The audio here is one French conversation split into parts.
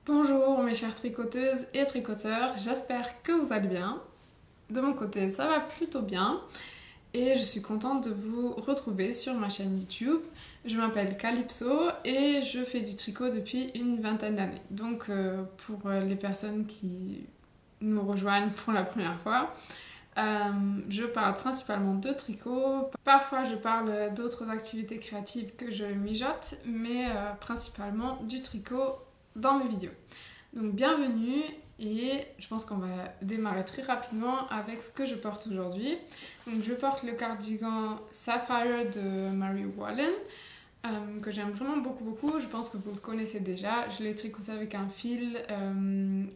Bonjour mes chères tricoteuses et tricoteurs, j'espère que vous allez bien. De mon côté, ça va plutôt bien et je suis contente de vous retrouver sur ma chaîne YouTube. Je m'appelle Calypso et je fais du tricot depuis une vingtaine d'années. Donc pour les personnes qui nous rejoignent pour la première fois, je parle principalement de tricot. Parfois je parle d'autres activités créatives que je mijote, mais principalement du tricot dans mes vidéos. Donc bienvenue et je pense qu'on va démarrer très rapidement avec ce que je porte aujourd'hui. Donc je porte le cardigan Sapphire de Mary Wallen que j'aime vraiment beaucoup. Je pense que vous le connaissez déjà. Je l'ai tricoté avec un fil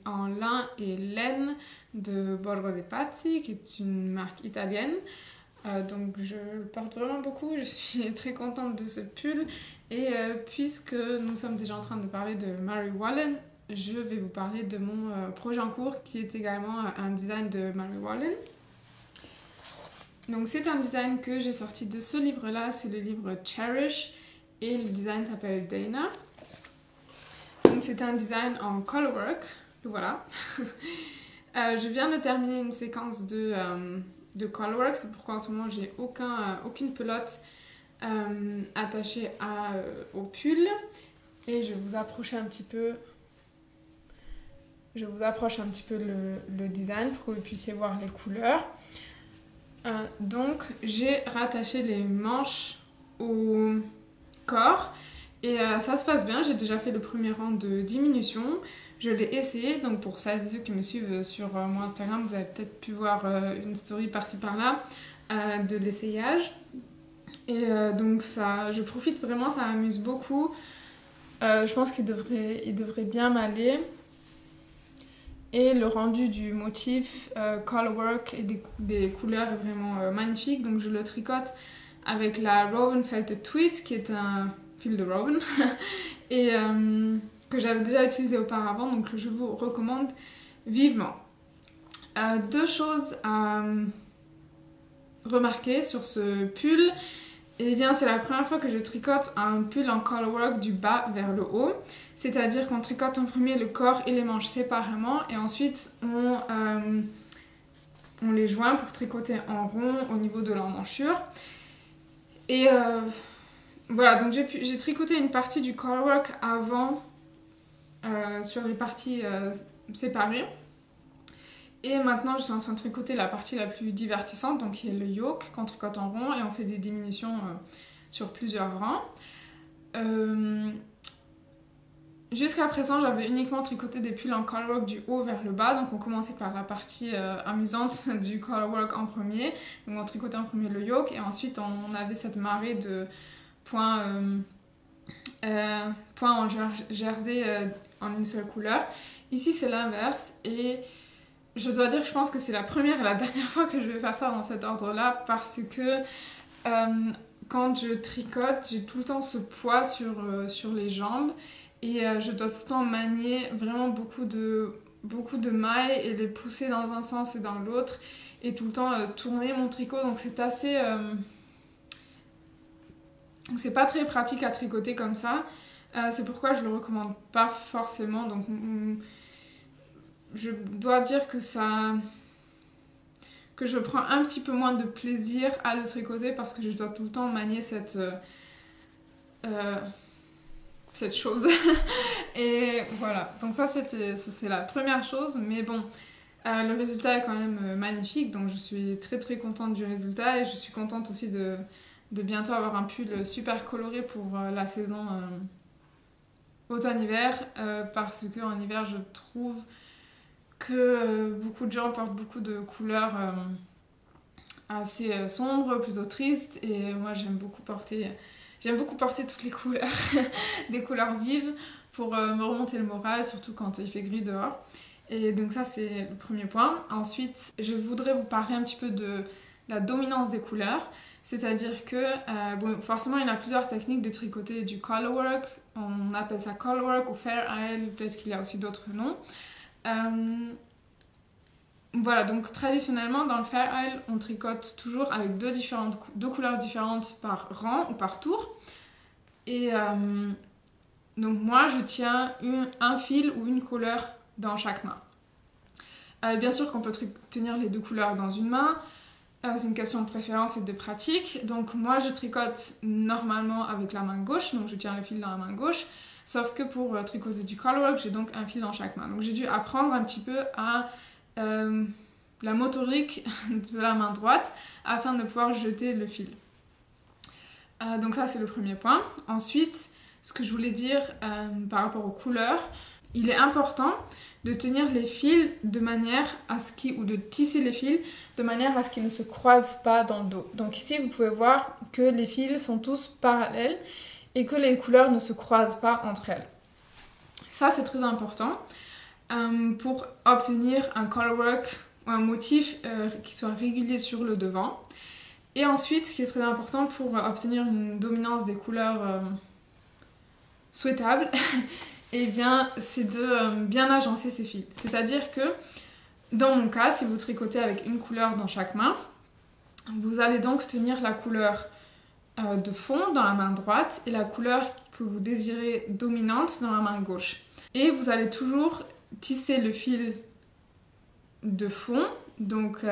en lin et laine de Borgo dei Pazzi qui est une marque italienne. Donc je le porte vraiment beaucoup, je suis très contente de ce pull et puisque nous sommes déjà en train de parler de Mary Wallen, je vais vous parler de mon projet en cours qui est également un design de Mary Wallen. Donc c'est un design que j'ai sorti de ce livre là, c'est le livre Cherish et le design s'appelle Dana. Donc c'est un design en colorwork, voilà. Je viens de terminer une séquence de colorwork, c'est pourquoi en ce moment j'ai aucune pelote attachée au pull. Et je vous approche un petit peu le design pour que vous puissiez voir les couleurs. Donc j'ai rattaché les manches au corps et ça se passe bien. J'ai déjà fait le premier rang de diminution. Je l'ai essayé, donc pour celles et ceux qui me suivent sur mon Instagram, vous avez peut-être pu voir une story par-ci par-là de l'essayage. Et donc ça, je profite vraiment, ça m'amuse beaucoup. Je pense qu'il devrait bien m'aller. Et le rendu du motif colorwork et des couleurs est vraiment magnifique. Donc je le tricote avec la Rowan Felted Tweed, qui est un fil de Rowan. Et que j'avais déjà utilisé auparavant, donc je vous recommande vivement. Deux choses à remarquer sur ce pull. Eh bien, c'est la première fois que je tricote un pull en colorwork du bas vers le haut. C'est-à-dire qu'on tricote en premier le corps et les manches séparément et ensuite on les joint pour tricoter en rond au niveau de l'emmanchure. Et voilà, donc j'ai tricoté une partie du colorwork avant sur les parties séparées. Et maintenant, je suis en train de tricoter la partie la plus divertissante, donc qui est le yoke, qu'on tricote en rond et on fait des diminutions sur plusieurs rangs. Jusqu'à présent, j'avais uniquement tricoté des pulls en colorwork du haut vers le bas, donc on commençait par la partie amusante du colorwork en premier. Donc on tricotait en premier le yoke et ensuite on avait cette marée de points en jersey en une seule couleur. Ici c'est l'inverse et je dois dire que je pense que c'est la première et la dernière fois que je vais faire ça dans cet ordre-là parce que quand je tricote, j'ai tout le temps ce poids sur les jambes et je dois tout le temps manier vraiment beaucoup de mailles et les pousser dans un sens et dans l'autre et tout le temps tourner mon tricot. Donc c'est assez... c'est pas très pratique à tricoter comme ça. C'est pourquoi je le recommande pas forcément. Donc... je dois dire que je prends un petit peu moins de plaisir à le tricoter parce que je dois tout le temps manier cette chose. Et voilà, donc ça c'est la première chose, mais bon, le résultat est quand même magnifique, donc je suis très contente du résultat et je suis contente aussi de bientôt avoir un pull super coloré pour la saison automne-hiver parce qu'en hiver je trouve que beaucoup de gens portent beaucoup de couleurs assez sombres, plutôt tristes, et moi j'aime beaucoup porter toutes les couleurs, des couleurs vives pour me remonter le moral, surtout quand il fait gris dehors. Et donc ça c'est le premier point. Ensuite, je voudrais vous parler un petit peu de la dominance des couleurs, c'est-à-dire que, bon, forcément il y a plusieurs techniques de tricoter du colorwork, on appelle ça colorwork ou Fair Isle, peut-être qu'il y a aussi d'autres noms. Voilà, donc traditionnellement dans le Fair Isle, on tricote toujours avec deux couleurs différentes par rang ou par tour. Et Donc moi je tiens un fil ou une couleur dans chaque main. Bien sûr qu'on peut tenir les deux couleurs dans une main, c'est une question de préférence et de pratique. Donc moi je tricote normalement avec la main gauche, donc je tiens le fil dans la main gauche, sauf que pour tricoter du colorwork, j'ai donc un fil dans chaque main. Donc j'ai dû apprendre un petit peu à la motorique de la main droite afin de pouvoir jeter le fil. Donc ça c'est le premier point. Ensuite, ce que je voulais dire par rapport aux couleurs, il est important de tenir les fils de manière à ce qu'ils, ou de tisser les fils de manière à ce qu'ils ne se croisent pas dans le dos. Donc ici vous pouvez voir que les fils sont tous parallèles et que les couleurs ne se croisent pas entre elles. Ça c'est très important pour obtenir un colorwork ou un motif qui soit régulier sur le devant. Et ensuite, ce qui est très important pour obtenir une dominance des couleurs souhaitable, eh bien, c'est de bien agencer ces fils. C'est-à-dire que, dans mon cas, si vous tricotez avec une couleur dans chaque main, vous allez donc tenir la couleur de fond dans la main droite et la couleur que vous désirez dominante dans la main gauche. Et vous allez toujours tisser le fil de fond, donc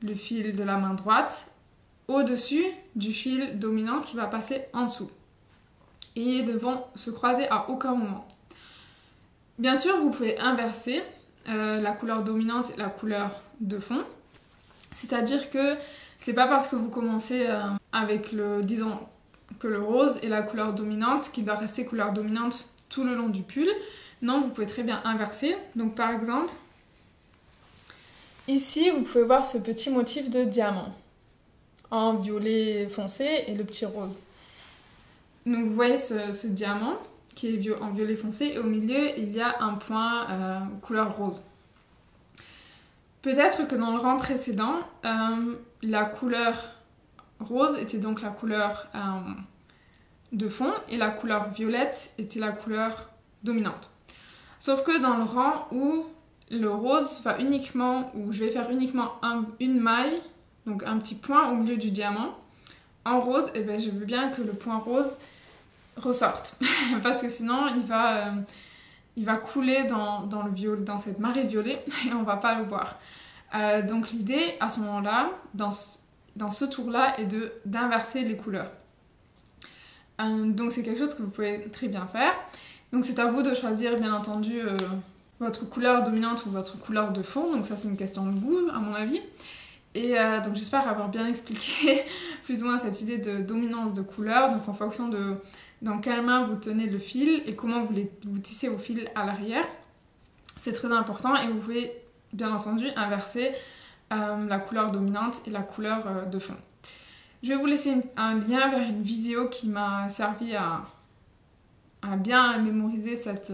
le fil de la main droite, au-dessus du fil dominant qui va passer en dessous. Et ils ne vont se croiser à aucun moment. Bien sûr, vous pouvez inverser la couleur dominante et la couleur de fond. C'est-à-dire que c'est pas parce que vous commencez avec disons que le rose est la couleur dominante qu'il doit rester couleur dominante tout le long du pull. Non, vous pouvez très bien inverser. Donc par exemple, ici vous pouvez voir ce petit motif de diamant en violet foncé et le petit rose. Donc vous voyez ce diamant qui est en violet foncé et au milieu il y a un point couleur rose. Peut-être que dans le rang précédent, la couleur rose était donc la couleur de fond et la couleur violette était la couleur dominante. Sauf que dans le rang où le rose va uniquement, où je vais faire uniquement une maille, donc un petit point au milieu du diamant, en rose, et bien je veux bien que le point rose ressorte. Parce que sinon il va couler dans cette marée violet et on va pas le voir. Donc l'idée à ce moment-là, dans ce tour-là, est d'inverser les couleurs. Donc c'est quelque chose que vous pouvez très bien faire. Donc c'est à vous de choisir bien entendu votre couleur dominante ou votre couleur de fond. Donc ça c'est une question de goût à mon avis. Et donc j'espère avoir bien expliqué plus ou moins cette idée de dominance de couleur. Donc en fonction de dans quelle main vous tenez le fil et comment vous tissez vos fils à l'arrière. C'est très important et vous pouvez bien entendu inverser la couleur dominante et la couleur de fond. Je vais vous laisser un lien vers une vidéo qui m'a servi à bien mémoriser cette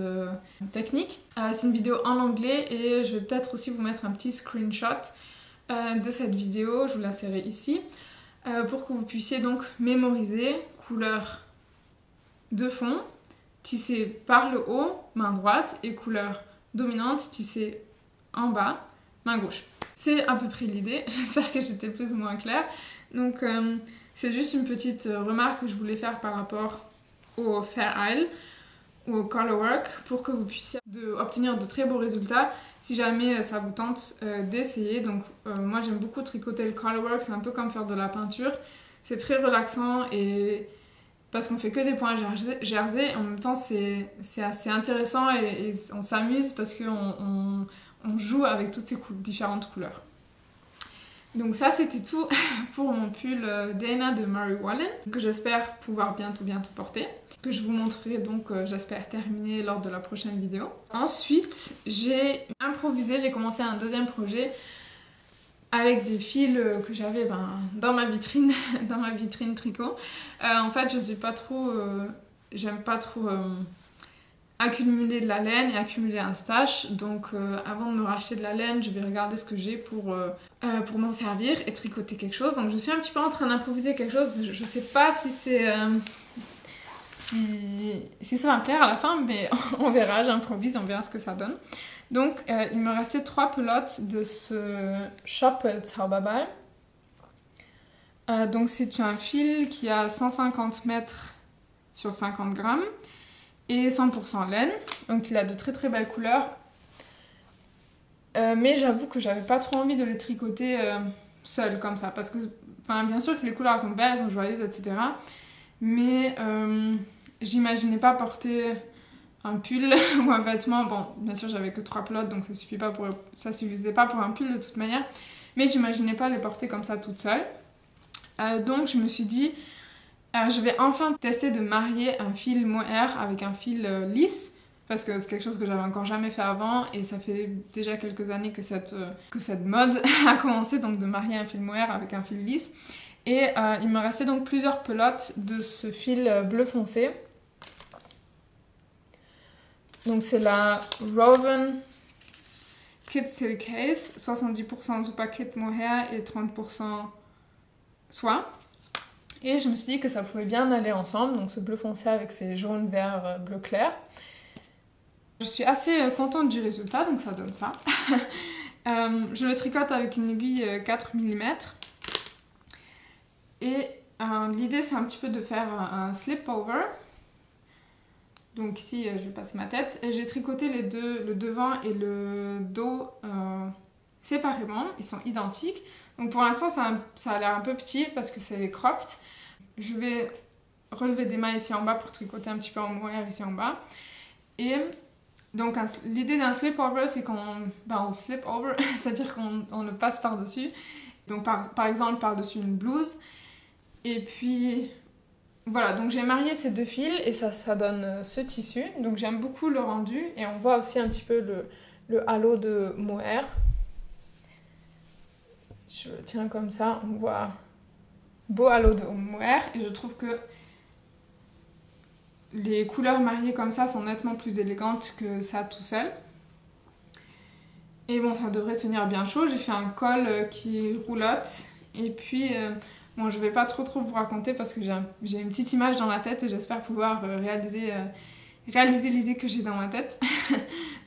technique. C'est une vidéo en anglais et je vais peut-être aussi vous mettre un petit screenshot de cette vidéo, je vous la laisserai ici, pour que vous puissiez donc mémoriser couleur de fond, tissée par le haut, main droite, et couleur dominante, tissée en bas, main gauche. C'est à peu près l'idée, j'espère que j'étais plus ou moins claire. Donc c'est juste une petite remarque que je voulais faire par rapport au Fair Isle ou au colorwork pour que vous puissiez obtenir de très beaux résultats si jamais ça vous tente d'essayer. Donc moi j'aime beaucoup tricoter le colorwork, c'est un peu comme faire de la peinture, c'est très relaxant et parce qu'on fait que des points jersey, en même temps c'est assez intéressant et on s'amuse parce qu'on joue avec toutes ces différentes couleurs. Donc ça c'était tout pour mon pull Dana de Mary Wallen que j'espère pouvoir bientôt porter, que je vous montrerai donc j'espère terminer lors de la prochaine vidéo. Ensuite j'ai improvisé, j'ai commencé un deuxième projet avec des fils que j'avais dans ma vitrine tricot. En fait je suis pas trop, j'aime pas trop accumuler de la laine et accumuler un stash, donc avant de me racheter de la laine je vais regarder ce que j'ai pour m'en servir et tricoter quelque chose. Donc je suis un petit peu en train d'improviser quelque chose, je sais pas si c'est si ça va me plaire à la fin, mais on verra, j'improvise, on verra ce que ça donne. Donc il me restait 3 pelotes de ce Zauberball. Donc c'est un fil qui a 150 mètres sur 50 grammes et 100% laine. Donc il a de très très belles couleurs. Mais j'avoue que j'avais pas trop envie de les tricoter seul comme ça. Parce que, bien sûr que les couleurs sont belles, elles sont joyeuses, etc. Mais j'imaginais pas porter un pull ou un vêtement. Bon, bien sûr j'avais que 3 pelotes, donc ça suffisait pas pour un pull de toute manière. Mais j'imaginais pas les porter comme ça toute seule. Donc je me suis dit, je vais enfin tester de marier un fil mohair avec un fil lisse. Parce que c'est quelque chose que j'avais encore jamais fait avant et ça fait déjà quelques années que cette mode a commencé, donc de marier un fil mohair avec un fil lisse. Et il me restait donc plusieurs pelotes de ce fil bleu foncé. Donc c'est la Woven Kit Silk Case, 70% Zupa Kit mohair et 30% soie. Et je me suis dit que ça pouvait bien aller ensemble, donc ce bleu foncé avec ces jaunes, verts, bleu clair. Je suis assez contente du résultat, donc ça donne ça. Je le tricote avec une aiguille 4 mm. Et l'idée c'est un petit peu de faire un slip over. Donc ici je vais passer ma tête. Et j'ai tricoté les deux, le devant et le dos séparément. Ils sont identiques. Donc pour l'instant ça a l'air un peu petit parce que c'est cropped. Je vais relever des mailles ici en bas pour tricoter un petit peu en mohair ici en bas. Et donc l'idée d'un slip over, c'est on slip over, c'est-à-dire qu'on le passe par-dessus. Donc par exemple par-dessus une blouse. Et puis voilà, donc j'ai marié ces deux fils et ça donne ce tissu. Donc j'aime beaucoup le rendu et on voit aussi un petit peu le halo de mohair. Je le tiens comme ça, on voit beau halo de mohair et je trouve que les couleurs mariées comme ça sont nettement plus élégantes que ça tout seul. Et bon, ça devrait tenir bien chaud. J'ai fait un col qui roulotte. Et puis, bon, je vais pas trop vous raconter parce que j'ai une petite image dans la tête et j'espère pouvoir réaliser l'idée que j'ai dans ma tête.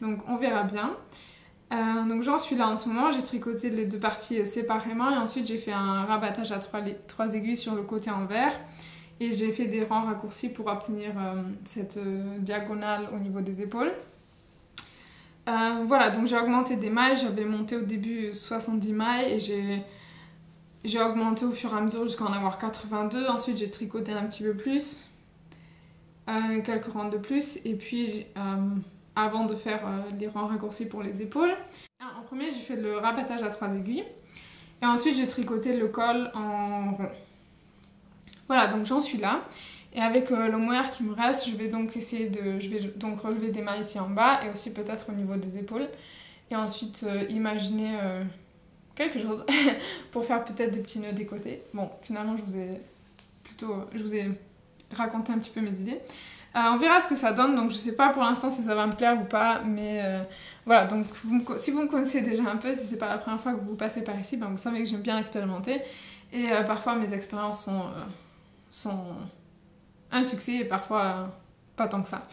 Donc, on verra bien. Donc, j'en suis là en ce moment. J'ai tricoté les deux parties séparément et ensuite j'ai fait un rabattage à 3 aiguilles sur le côté en vert. Et j'ai fait des rangs raccourcis pour obtenir cette diagonale au niveau des épaules. Voilà, donc j'ai augmenté des mailles. J'avais monté au début 70 mailles et j'ai augmenté au fur et à mesure jusqu'à en avoir 82. Ensuite, j'ai tricoté un petit peu plus, quelques rangs de plus. Et puis, avant de faire les rangs raccourcis pour les épaules, en premier, j'ai fait le rabattage à 3 aiguilles. Et ensuite, j'ai tricoté le col en rond. Voilà, donc j'en suis là. Et avec le mohair qui me reste, je vais donc relever des mailles ici en bas et aussi peut-être au niveau des épaules. Et ensuite imaginer quelque chose pour faire peut-être des petits nœuds des côtés. Bon, finalement, je vous ai raconté un petit peu mes idées. On verra ce que ça donne, donc je sais pas pour l'instant si ça va me plaire ou pas, mais voilà, donc si vous me connaissez déjà un peu, si c'est pas la première fois que vous passez par ici, vous savez que j'aime bien expérimenter. Et parfois mes expériences sont un succès et parfois pas tant que ça.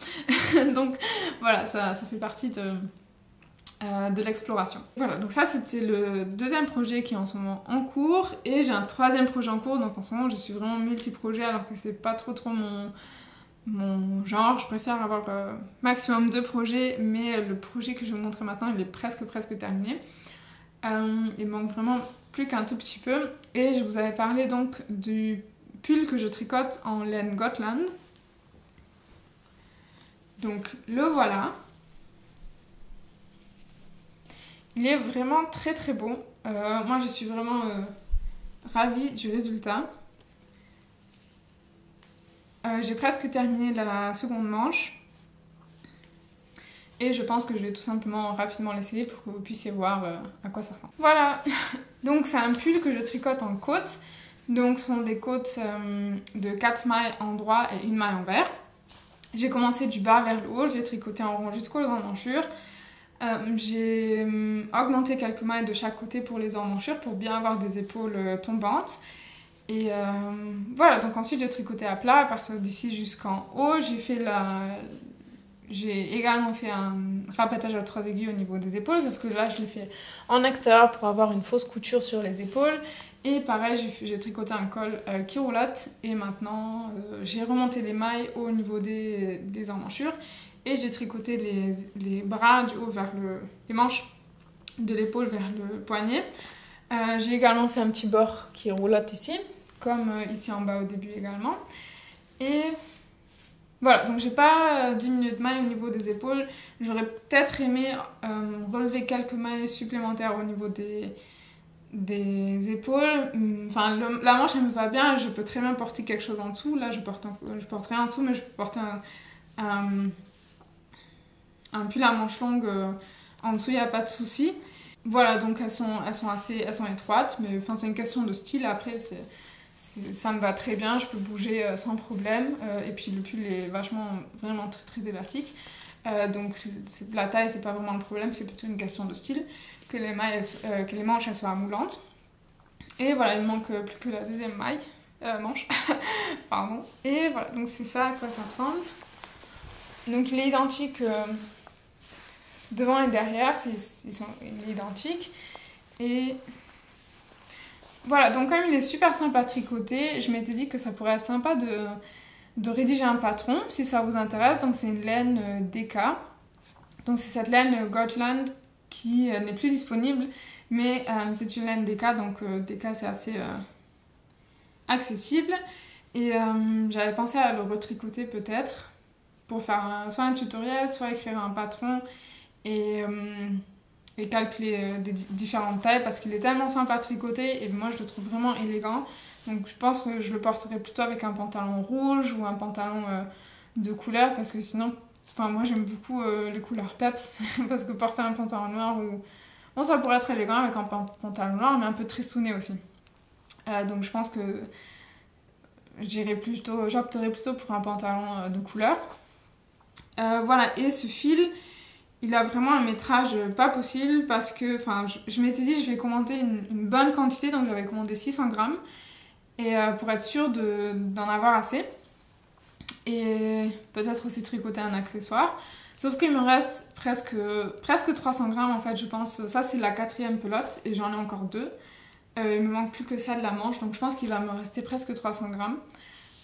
Donc voilà, ça fait partie de l'exploration. Voilà, donc ça c'était le deuxième projet qui est en ce moment en cours et j'ai un troisième projet en cours, donc en ce moment je suis vraiment multi-projet alors que c'est pas trop mon genre. Je préfère avoir maximum 2 projets, mais le projet que je vais vous montrer maintenant il est presque terminé. Il manque vraiment plus qu'un tout petit peu et je vous avais parlé donc du pull que je tricote en laine Gotland. Donc le voilà. Il est vraiment très beau. Moi je suis vraiment ravie du résultat. J'ai presque terminé la seconde manche. Et je pense que je vais tout simplement rapidement l'essayer pour que vous puissiez voir à quoi ça ressemble. Voilà. Donc c'est un pull que je tricote en côte. Donc ce sont des côtes de 4 mailles en droit et 1 maille en vert. J'ai commencé du bas vers le haut, j'ai tricoté en rond jusqu'aux emmanchures. J'ai augmenté quelques mailles de chaque côté pour les emmanchures pour bien avoir des épaules tombantes. Et voilà, donc ensuite j'ai tricoté à plat à partir d'ici jusqu'en haut. J'ai également fait un rabattage à 3 aiguilles au niveau des épaules, sauf que là je l'ai fait en extérieur pour avoir une fausse couture sur les épaules. Et pareil, j'ai tricoté un col qui roulotte et maintenant j'ai remonté les mailles au niveau des emmanchures et j'ai tricoté les bras du haut vers les manches de l'épaule vers le poignet. J'ai également fait un petit bord qui roulotte ici, comme ici en bas au début également. Et voilà, donc j'ai pas diminué de mailles au niveau des épaules. J'aurais peut-être aimé relever quelques mailles supplémentaires au niveau des épaules. Enfin, la manche elle me va bien, je peux très bien porter quelque chose en dessous. Là je porte rien en dessous, mais je peux porter un pull à manches longues en dessous, il n'y a pas de souci. Voilà, donc elles sont étroites, mais enfin, c'est une question de style. Après, ça me va très bien, je peux bouger sans problème. Et puis le pull est vraiment très très élastique. Donc la taille, c'est pas vraiment le problème, c'est plutôt une question de style. Que les manches elles soient moulantes. Et voilà, il me manque plus que la deuxième manche. Pardon. Et voilà, donc c'est ça à quoi ça ressemble. Donc il est identique devant et derrière, il est identique. Et voilà, donc comme il est super simple à tricoter, je m'étais dit que ça pourrait être sympa de rédiger un patron si ça vous intéresse. Donc c'est une laine DK. Donc c'est cette laine Gotland qui n'est plus disponible, mais c'est une laine DK, donc DK c'est assez accessible. Et j'avais pensé à le retricoter peut-être pour faire soit un tutoriel, soit écrire un patron et calculer des différentes tailles parce qu'il est tellement simple à tricoter et moi je le trouve vraiment élégant. Donc je pense que je le porterai plutôt avec un pantalon rouge ou un pantalon de couleur parce que sinon, enfin moi j'aime beaucoup les couleurs peps parce que porter un pantalon noir ou bon ça pourrait être élégant avec un pantalon noir mais un peu tristouné aussi. Donc je pense que j'opterai plutôt pour un pantalon de couleur. Voilà, et ce fil il a vraiment un métrage pas possible parce que je m'étais dit je vais commander une bonne quantité, donc j'avais commandé 600 grammes et pour être sûre d'en avoir assez et peut-être aussi tricoter un accessoire, sauf qu'il me reste presque 300 grammes en fait je pense. Ça c'est la 4e pelote et j'en ai encore 2. Il me manque plus que ça de la manche, donc je pense qu'il va me rester presque 300 grammes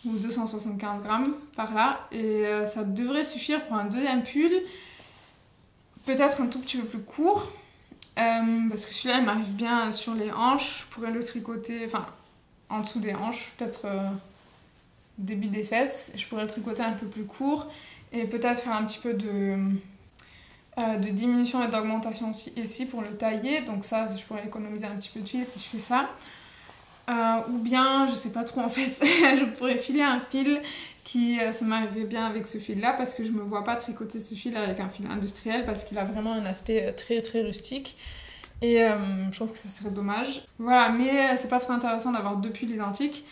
ou 275 grammes par là et ça devrait suffire pour un deuxième pull. Peut-être un tout petit peu plus court, parce que celui-là il m'arrive bien sur les hanches. Je pourrais le tricoter, en dessous des hanches, peut-être début des fesses. Je pourrais le tricoter un peu plus court et peut-être faire un petit peu de diminution et d'augmentation ici pour le tailler. Donc ça, je pourrais économiser un petit peu de fil si je fais ça. Ou bien, je sais pas trop en fait, je pourrais filer un fil qui se marierait bien avec ce fil là parce que je me vois pas tricoter ce fil avec un fil industriel parce qu'il a vraiment un aspect très très rustique et je trouve que ça serait dommage. Voilà, mais c'est pas très intéressant d'avoir 2 pulls identiques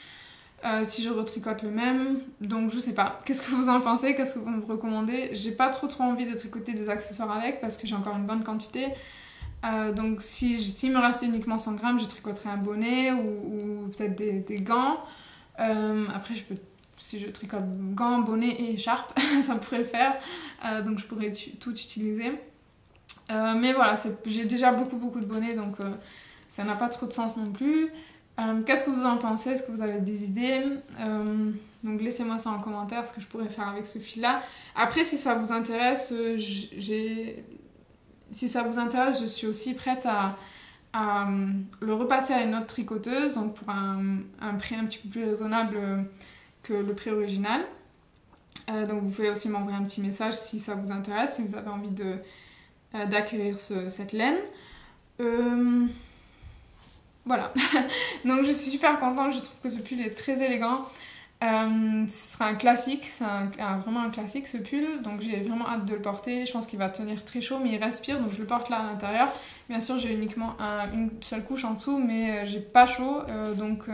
si je retricote le même, donc je sais pas. Qu'est-ce que vous en pensez? Qu'est-ce que vous me recommandez? J'ai pas trop envie de tricoter des accessoires avec parce que j'ai encore une bonne quantité. Donc s'il me restait uniquement 100 grammes, je tricoterais un bonnet ou peut-être des gants. Après si je tricote gants, bonnet et écharpe, ça pourrait le faire. Donc je pourrais tout utiliser. Mais voilà, j'ai déjà beaucoup de bonnets, donc ça n'a pas trop de sens non plus. Qu'est-ce que vous en pensez? Est-ce que vous avez des idées? Donc laissez-moi ça en commentaire, ce que je pourrais faire avec ce fil-là. Après, si ça vous intéresse, je suis aussi prête à le repasser à une autre tricoteuse, donc pour un prix un petit peu plus raisonnable que le prix original. Donc vous pouvez aussi m'envoyer un petit message si ça vous intéresse, si vous avez envie d'acquérir cette laine. Voilà. Donc je suis super contente, je trouve que ce pull est très élégant. Ce sera un classique, c'est vraiment un classique ce pull, donc j'ai vraiment hâte de le porter. Je pense qu'il va tenir très chaud mais il respire, donc je le porte là à l'intérieur. Bien sûr j'ai uniquement une seule couche en dessous mais j'ai pas chaud, donc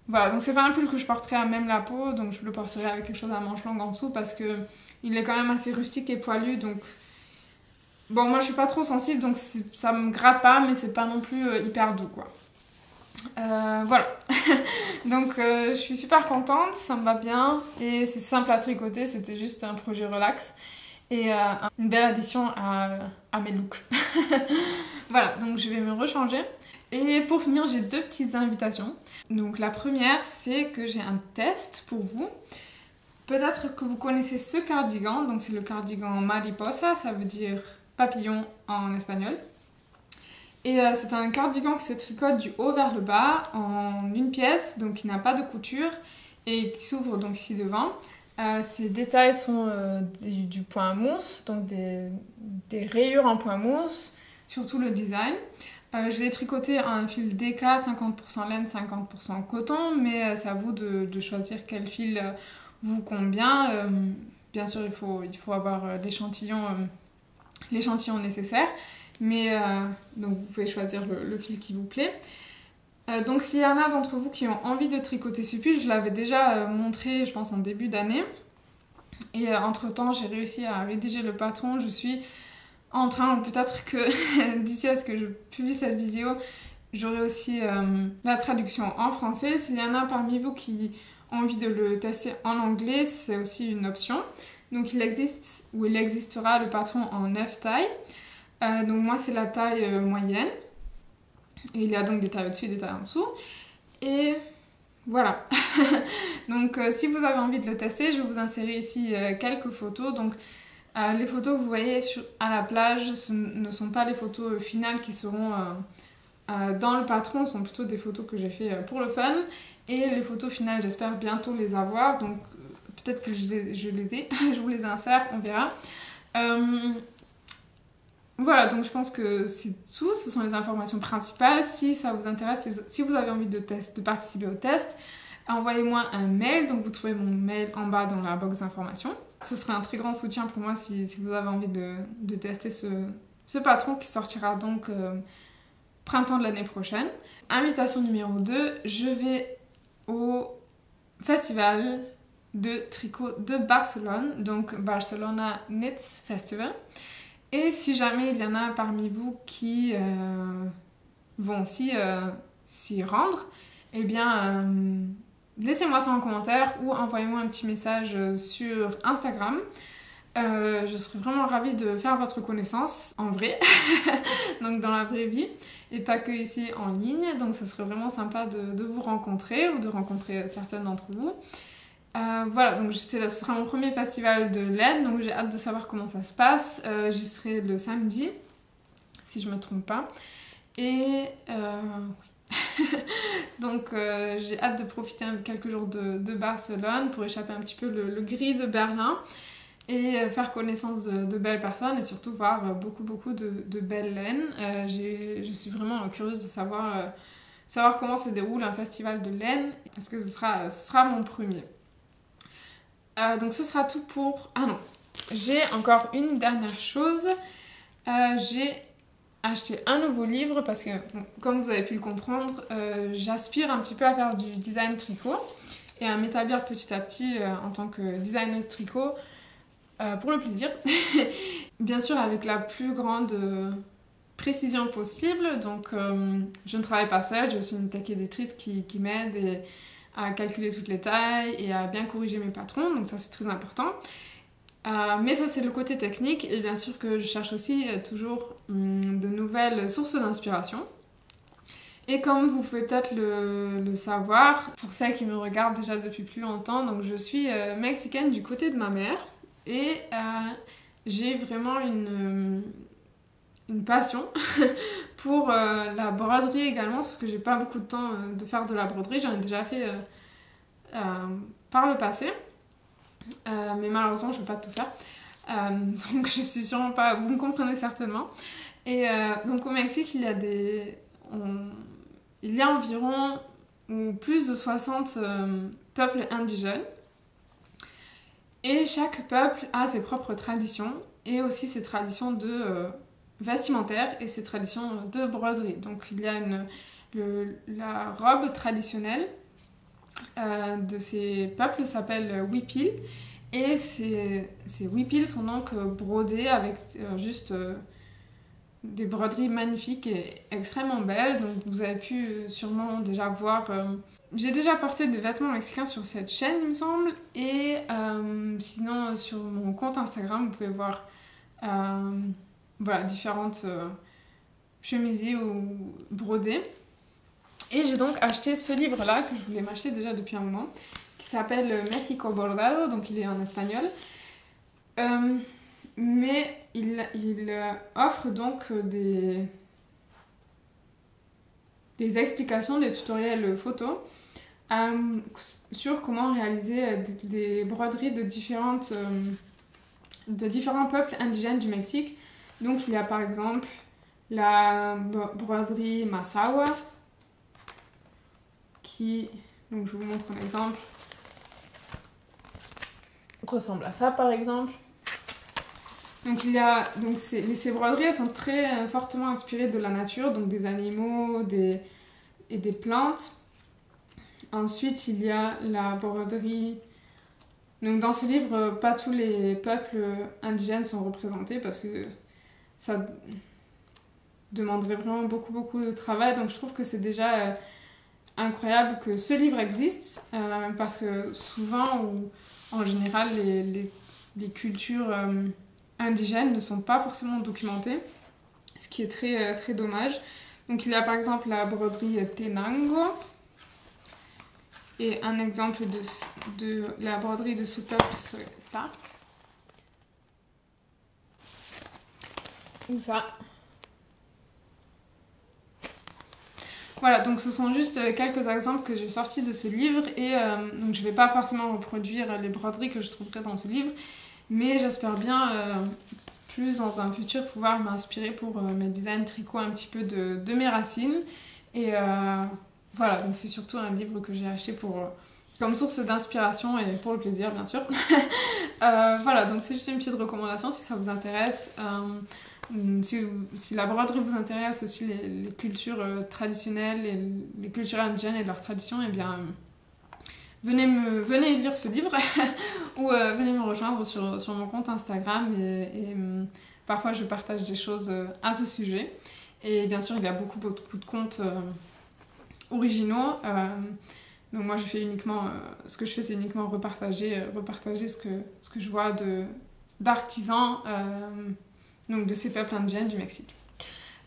voilà. Donc c'est pas un pull que je porterai à même la peau, donc je le porterai avec quelque chose à manches longues en dessous parce que il est quand même assez rustique et poilu, donc bon moi je suis pas trop sensible donc ça me gratte pas mais c'est pas non plus hyper doux quoi. Voilà. Donc je suis super contente, ça me va bien et c'est simple à tricoter, c'était juste un projet relax et une belle addition à mes looks. Voilà, donc je vais me rechanger Et pour finir, j'ai deux petites invitations. Donc la première, c'est que j'ai un test pour vous. Peut-être que vous connaissez ce cardigan, donc c'est le cardigan mariposa, ça veut dire papillon en espagnol. Et c'est un cardigan qui se tricote du haut vers le bas en une pièce, donc qui n'a pas de couture et qui s'ouvre donc ici devant. Ces détails sont du point mousse, donc des rayures en point mousse, surtout le design. Je l'ai tricoté en un fil DK, 50% laine, 50% coton, mais c'est à vous de choisir quel fil vous convient. Bien sûr, il faut avoir l'échantillon nécessaire, mais donc vous pouvez choisir le fil qui vous plaît. Donc s'il y en a d'entre vous qui ont envie de tricoter ce pull, je l'avais déjà montré, je pense, en début d'année. Et entre-temps, j'ai réussi à rédiger le patron. Je suis en train, peut-être que d'ici à ce que je publie cette vidéo, j'aurai aussi la traduction en français. S'il y en a parmi vous qui ont envie de le tester en anglais, c'est aussi une option. Donc il existera le patron en 9 tailles. Donc moi c'est la taille moyenne. Et il y a donc des tailles au-dessus et des tailles en dessous. Et voilà. Donc si vous avez envie de le tester, je vais vous insérer ici quelques photos. Donc les photos que vous voyez à la plage ne sont pas les photos finales qui seront dans le patron, ce sont plutôt des photos que j'ai fait pour le fun. Et les photos finales, j'espère bientôt les avoir. Donc peut-être que je les ai, je vous les insère, on verra. Voilà, donc je pense que c'est tout, ce sont les informations principales. Si ça vous intéresse, si vous avez envie de participer au test, envoyez-moi un mail, donc vous trouvez mon mail en bas dans la box d'informations. Ce serait un très grand soutien pour moi si vous avez envie de tester ce patron qui sortira donc printemps de l'année prochaine. Invitation numéro 2, je vais au festival de tricot de Barcelone, donc Barcelona Knits Festival. Et si jamais il y en a parmi vous qui vont aussi s'y rendre, eh bien laissez-moi ça en commentaire ou envoyez-moi un petit message sur Instagram. Je serais vraiment ravie de faire votre connaissance en vrai, donc dans la vraie vie, et pas que ici en ligne. Donc ça serait vraiment sympa de vous rencontrer ou de rencontrer certaines d'entre vous. Voilà, donc ce sera mon premier festival de laine, donc j'ai hâte de savoir comment ça se passe. J'y serai le samedi, si je me trompe pas. Et donc j'ai hâte de profiter quelques jours de Barcelone pour échapper un petit peu le gris de Berlin et faire connaissance de belles personnes et surtout voir beaucoup de belles laines. Je suis vraiment curieuse de savoir comment se déroule un festival de laine, parce que ce sera mon premier. Donc ce sera tout pour... Ah non, j'ai encore une dernière chose. J'ai acheté un nouveau livre parce que, bon, comme vous avez pu le comprendre, j'aspire un petit peu à faire du design tricot et à m'établir petit à petit en tant que designeuse tricot pour le plaisir. Bien sûr avec la plus grande précision possible. Donc je ne travaille pas seule, j'ai aussi une tech éditrice qui m'aide à calculer toutes les tailles et à bien corriger mes patrons, donc ça c'est très important. Mais ça c'est le côté technique, et bien sûr que je cherche aussi toujours de nouvelles sources d'inspiration. Et comme vous pouvez peut-être le savoir, pour celles qui me regardent déjà depuis plus longtemps, donc je suis mexicaine du côté de ma mère, et j'ai vraiment une passion pour la broderie également, sauf que j'ai pas beaucoup de temps de faire de la broderie. J'en ai déjà fait par le passé, mais malheureusement je ne peux pas tout faire, donc je suis sûrement pas, vous me comprenez certainement. Et donc au Mexique il y a environ plus de 60 peuples indigènes, et chaque peuple a ses propres traditions et aussi ses traditions vestimentaires et ses traditions de broderie. Donc il y a la robe traditionnelle de ces peuples s'appelle huipil, et ces huipils sont donc brodés avec juste des broderies magnifiques et extrêmement belles. Donc vous avez pu sûrement déjà voir... J'ai déjà porté des vêtements mexicains sur cette chaîne, il me semble, et sinon sur mon compte Instagram vous pouvez voir voilà, différentes chemisiers ou brodés. Et j'ai donc acheté ce livre-là, que je voulais m'acheter déjà depuis un moment, qui s'appelle México Bordado, donc il est en espagnol. Mais il offre donc des explications, des tutoriels photos sur comment réaliser des broderies de différents peuples indigènes du Mexique. Donc il y a par exemple la broderie Masawa, qui, donc je vous montre un exemple, ressemble à ça par exemple. Donc ces broderies, elles sont très fortement inspirées de la nature, donc des animaux et des plantes. Ensuite, il y a la broderie. Donc dans ce livre, pas tous les peuples indigènes sont représentés parce que ça demanderait vraiment beaucoup de travail. Donc je trouve que c'est déjà incroyable que ce livre existe parce que souvent, ou en général, les cultures indigènes ne sont pas forcément documentées, ce qui est très dommage. Donc il y a par exemple la broderie Tenango, et un exemple de la broderie de ce peuple serait ça. Ou ça. Voilà, donc ce sont juste quelques exemples que j'ai sortis de ce livre et donc je ne vais pas forcément reproduire les broderies que je trouverai dans ce livre, mais j'espère bien plus dans un futur pouvoir m'inspirer pour mes designs tricot un petit peu de mes racines. Et voilà, donc c'est surtout un livre que j'ai acheté comme source d'inspiration et pour le plaisir bien sûr. Voilà, donc c'est juste une petite recommandation si ça vous intéresse. Si la broderie vous intéresse, aussi les cultures traditionnelles et les cultures indigènes et leurs traditions, eh bien venez lire ce livre ou venez me rejoindre sur mon compte Instagram et parfois je partage des choses à ce sujet. Et bien sûr, il y a beaucoup de comptes originaux. Donc moi, ce que je fais, c'est uniquement repartager ce que je vois d'artisans donc de ces peuples indigènes du Mexique.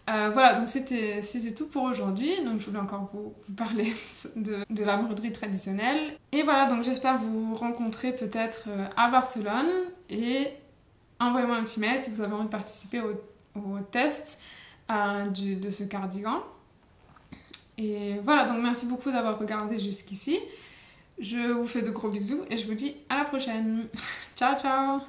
Voilà, donc c'était tout pour aujourd'hui. Donc je voulais encore vous parler de la broderie traditionnelle. Et voilà, donc j'espère vous rencontrer peut-être à Barcelone. Et envoyez-moi un petit mail si vous avez envie de participer au test de ce cardigan. Et voilà, donc merci beaucoup d'avoir regardé jusqu'ici. Je vous fais de gros bisous et je vous dis à la prochaine. Ciao, ciao!